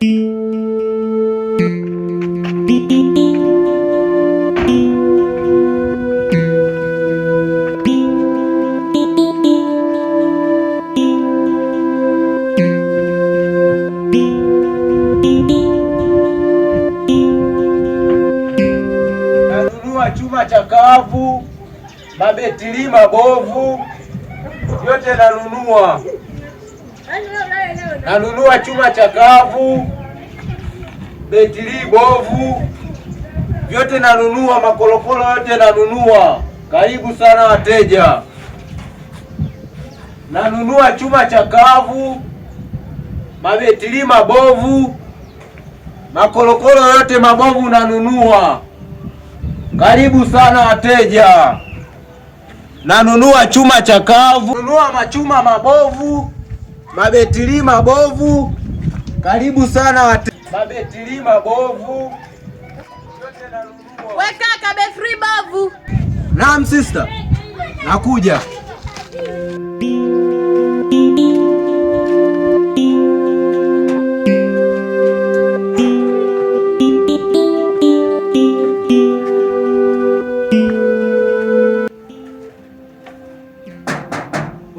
Nanunua chuma chakavu, mabetili mabovu, yote nanunua. Nanunua chuma chakavu, betili bovu, vyote nanunua. Makolokolo yote nanunua. Karibu sana wateja. Nanunua chuma chakavu, mabetili mabovu, makolokolo yote mabovu nanunua. Karibu sana wateja. Nanunua chuma chakavu, nanunua machuma mabovu, mabetili mabovu. Karibu sana wateja. Mabetili mabovu yote nanunua. Weka kabe free bovu. Naam sister. Nakuja.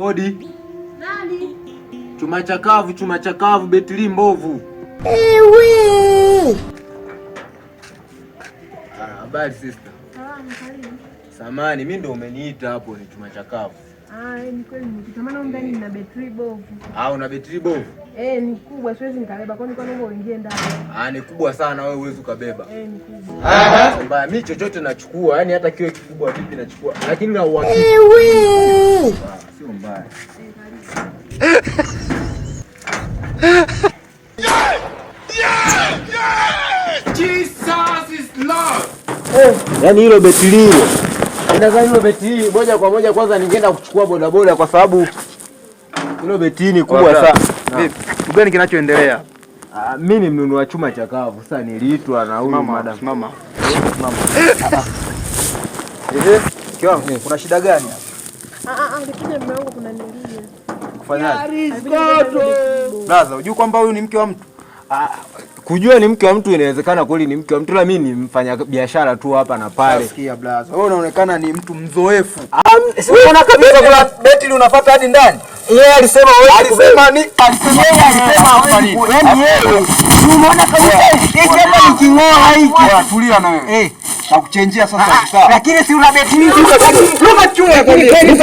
Odi. Nani? Chuma chakavu, betili mbovu. Ewe. Habari sister. Karibu. Samani, mimi ndo umeniita hapo ni chuma chakavu. Ni kweli nikitamani ndani nina betri bovu. Una betili bovu? Ni kubwa, siwezi nikabeba. Kwani naomba uingie ndani. Ni kubwa sana, wewe huwezi ukabeba. Ni kubwa. Mbaya, mimi chochote nachukua, yani hata kiwe kikubwa vipi nachukua. Lakini na uhakika. Sio mbaya. Jesus is Lord. Yaani hilo betili hilo. Nadhani hilo betili moja kwa moja kwanza ningeenda kuchukua bodaboda kwa sababu hilo betili ni kubwa sana. Vipi? Gani kinachoendelea? Mimi ni mnunua chuma chakavu. Sasa niliitwa na huyu madam. Mama. Kiwango, kuna shida gani hapa? Nikuja mume wangu kuna nilia. Kufanyaje? Brother, unajua kwamba huyu ni mke wa mtu? Kujua ni mke wa mtu inawezekana kweli ni mke wa mtu, la mimi ni mfanya biashara tu hapa na pale. Sikia brother, wewe unaonekana ni mtu mzoefu. Si unaona kabisa kuna betili unafuata hadi ndani. Yeye alisema wewe alisema ni wewe. Unaona kabisa hiki hapa ni king'oa hiki. Tulia na wewe. Na kuchenjia sasa sawa. Lakini si una betili luka chuma kwa betili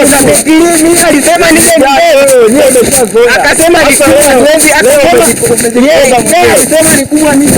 mimi alisema ni wewe. Akasema ni kubwa. Akasema ni kubwa ni.